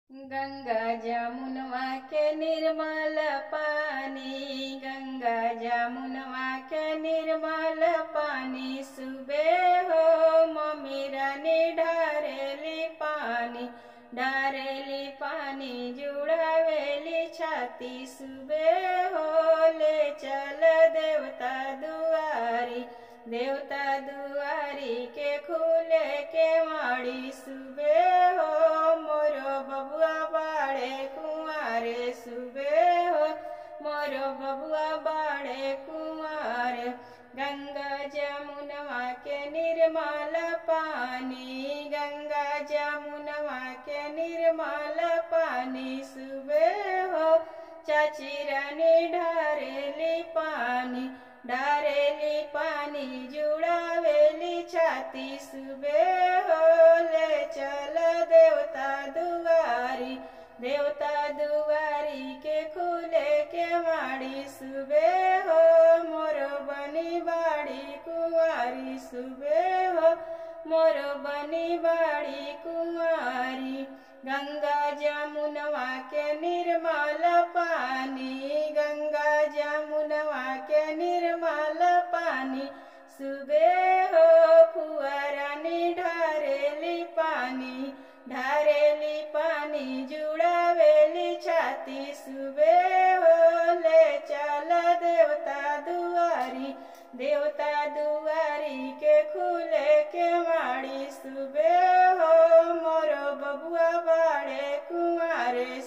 गंगा जमुनवा के निर्मल पानी, गंगा जमुनवा के निर्मल पानी। सुबह हो मम्मी रानी ढारेली पानी, ढारेली पानी जुड़ावेली छाती। सुबह हो ले चल देवता दुआरी, देवता दुआरी के खुले के माड़ी। सुबह हो मोरो बबुआ बाड़े कुंवारे, सुबह हो मोरो बबुआ बाड़े कुंवारे। गंगा जमुनवा के निर्मल पानी, गंगा जमुनवा के निर्मल पानी। सुबह हो चाची रानी ढारेली पानी, ढारेली पानी जुड़ावेली छाती। सुबह हो ले चल देवता दुआरी, देवता दुआरी के खुले के माड़ी। सुबह हो मोरो बनी बाड़ी कुंवारी, सुबह हो मोरो बनी बाड़ी कुंवारी। गंगा जमुनवा के निर्मल पानी, गंगा जमुनवा के निर्मल पानी। सुबह हो फुआरानी ढारेली पानी, ढारेली पानी जुड़ावेली छाती। सुबह हो ले चल देवता दुआरी, देवता दुआरी के खुले के माड़ी। सुबह हो मोरो बबुआ बाड़े कुंवारे,